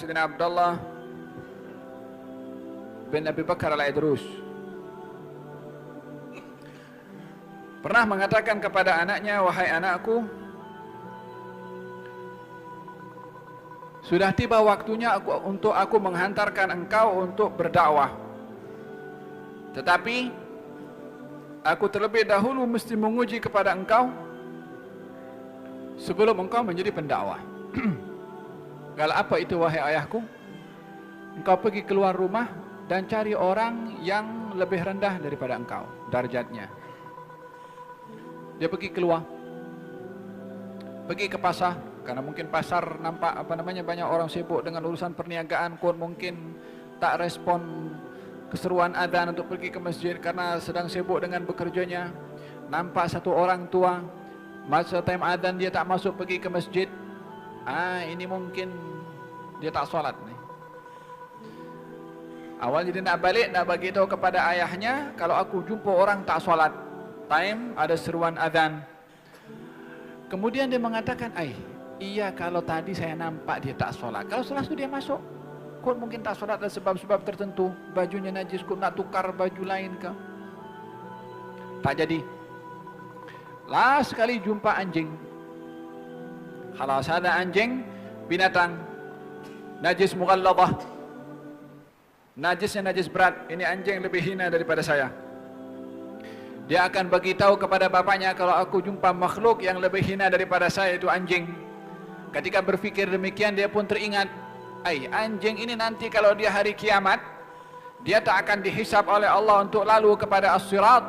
Sayyidina Abdullah bin Abi Bakar al-Idrus pernah mengatakan kepada anaknya, wahai anakku, sudah tiba waktunya untuk aku menghantarkan engkau untuk berdakwah. Tetapi aku terlebih dahulu mesti menguji kepada engkau sebelum engkau menjadi pendakwah. Kalau apa itu wahai ayahku? Engkau pergi keluar rumah dan cari orang yang lebih rendah daripada engkau darjatnya. Dia pergi keluar, pergi ke pasar, karena mungkin pasar nampak banyak orang sibuk dengan urusan perniagaan, kot mungkin tak respon keseruan adzan untuk pergi ke masjid karena sedang sibuk dengan bekerjanya. Nampak satu orang tua, masa time adzan dia tak masuk pergi ke masjid. Ini mungkin dia tak solat nih. Awalnya dia nak balik, nak bagi tahu kepada ayahnya, kalau aku jumpa orang tak solat, time ada seruan adzan. Kemudian dia mengatakan, iya kalau tadi saya nampak dia tak solat. Kalau setelah itu dia masuk, kot mungkin tak solat ada sebab-sebab tertentu, bajunya najis, kot nak tukar baju lain ke. Tak jadi. Last sekali jumpa anjing. Kalau ada anjing, binatang najis mughalladhah, najisnya najis berat, ini anjing lebih hina daripada saya. Dia akan bagi tahu kepada bapaknya, kalau aku jumpa makhluk yang lebih hina daripada saya, itu anjing. Ketika berfikir demikian, dia pun teringat, anjing ini nanti kalau dia hari kiamat, dia tak akan dihisap oleh Allah untuk lalu kepada as-sirat.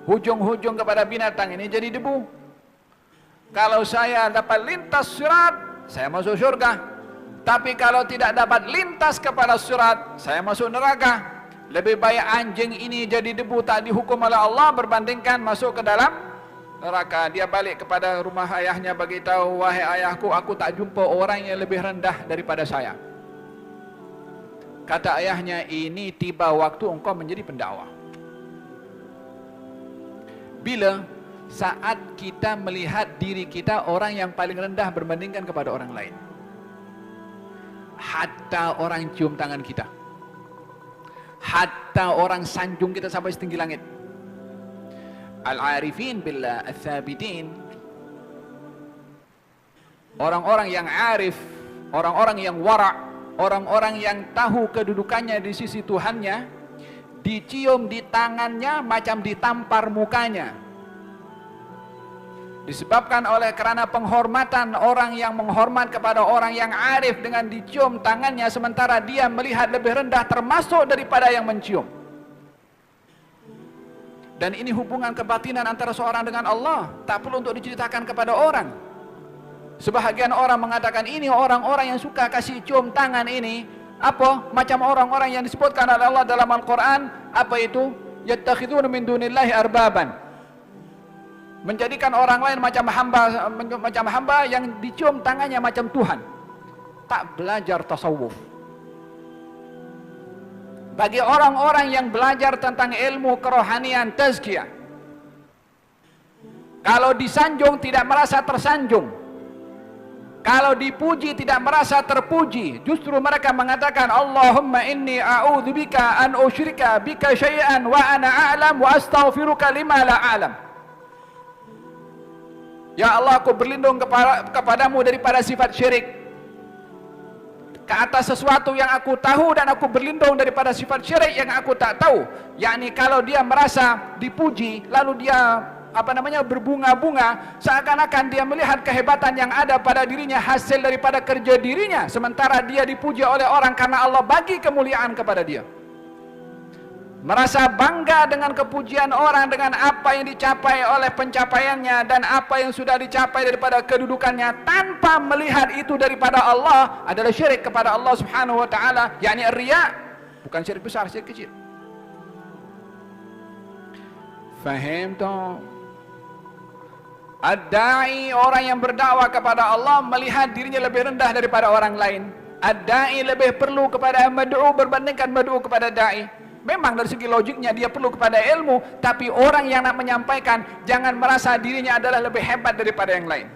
Hujung-hujung kepada binatang ini jadi debu. Kalau saya dapat lintas sirat, saya masuk surga. Tapi kalau tidak dapat lintas kepada sirat, saya masuk neraka. Lebih baik anjing ini jadi debu tak dihukum oleh Allah berbandingkan masuk ke dalam neraka. Dia balik kepada rumah ayahnya, bagi tahu, wahai ayahku, aku tak jumpa orang yang lebih rendah daripada saya. Kata ayahnya, ini tiba waktu engkau menjadi pendakwah. Bila saat kita melihat diri kita orang yang paling rendah berbandingkan kepada orang lain. Hatta orang cium tangan kita, hatta orang sanjung kita sampai setinggi langit. Al-arifin billah, al-thabitin, orang-orang yang arif, orang-orang yang wara', orang-orang yang tahu kedudukannya di sisi Tuhannya, dicium di tangannya macam ditampar mukanya. Disebabkan oleh kerana penghormatan orang yang menghormat kepada orang yang arif dengan dicium tangannya, sementara dia melihat lebih rendah termasuk daripada yang mencium. Dan ini hubungan kebatinan antara seorang dengan Allah, tak perlu untuk diceritakan kepada orang. Sebahagian orang mengatakan ini orang-orang yang suka kasih cium tangan ini apa? Macam orang-orang yang disebutkan oleh Allah dalam Al-Quran, apa itu? Yattakhiduna min dunillahi arbaban, menjadikan orang lain macam hamba yang dicium tangannya macam Tuhan. Tak belajar tasawuf. Bagi orang-orang yang belajar tentang ilmu kerohanian tazkiyah, kalau disanjung tidak merasa tersanjung, kalau dipuji tidak merasa terpuji, justru mereka mengatakan, Allahumma inni a'udzubika an usyrika bika syai'an wa ana a'lam wa astaghfiruka lima la a'lam. Ya Allah, aku berlindung kepadamu daripada sifat syirik, ke atas sesuatu yang aku tahu, dan aku berlindung daripada sifat syirik yang aku tak tahu. Yakni kalau dia merasa dipuji, lalu dia berbunga-bunga, seakan-akan dia melihat kehebatan yang ada pada dirinya hasil daripada kerja dirinya, sementara dia dipuji oleh orang karena Allah bagi kemuliaan kepada dia. Merasa bangga dengan kepujian orang, dengan apa yang dicapai oleh pencapaiannya dan apa yang sudah dicapai daripada kedudukannya, tanpa melihat itu daripada Allah, adalah syirik kepada Allah Subhanahu wa taala, yakni riya. Bukan syirik besar, syirik kecil. Faham toh? Ad-da'i, orang yang berdakwah kepada Allah, melihat dirinya lebih rendah daripada orang lain. Ad-da'i lebih perlu kepada mad'u berbandingkan mad'u kepada da'i. Memang dari segi logiknya dia perlu kepada ilmu, tapi orang yang nak menyampaikan jangan merasa dirinya adalah lebih hebat daripada yang lain.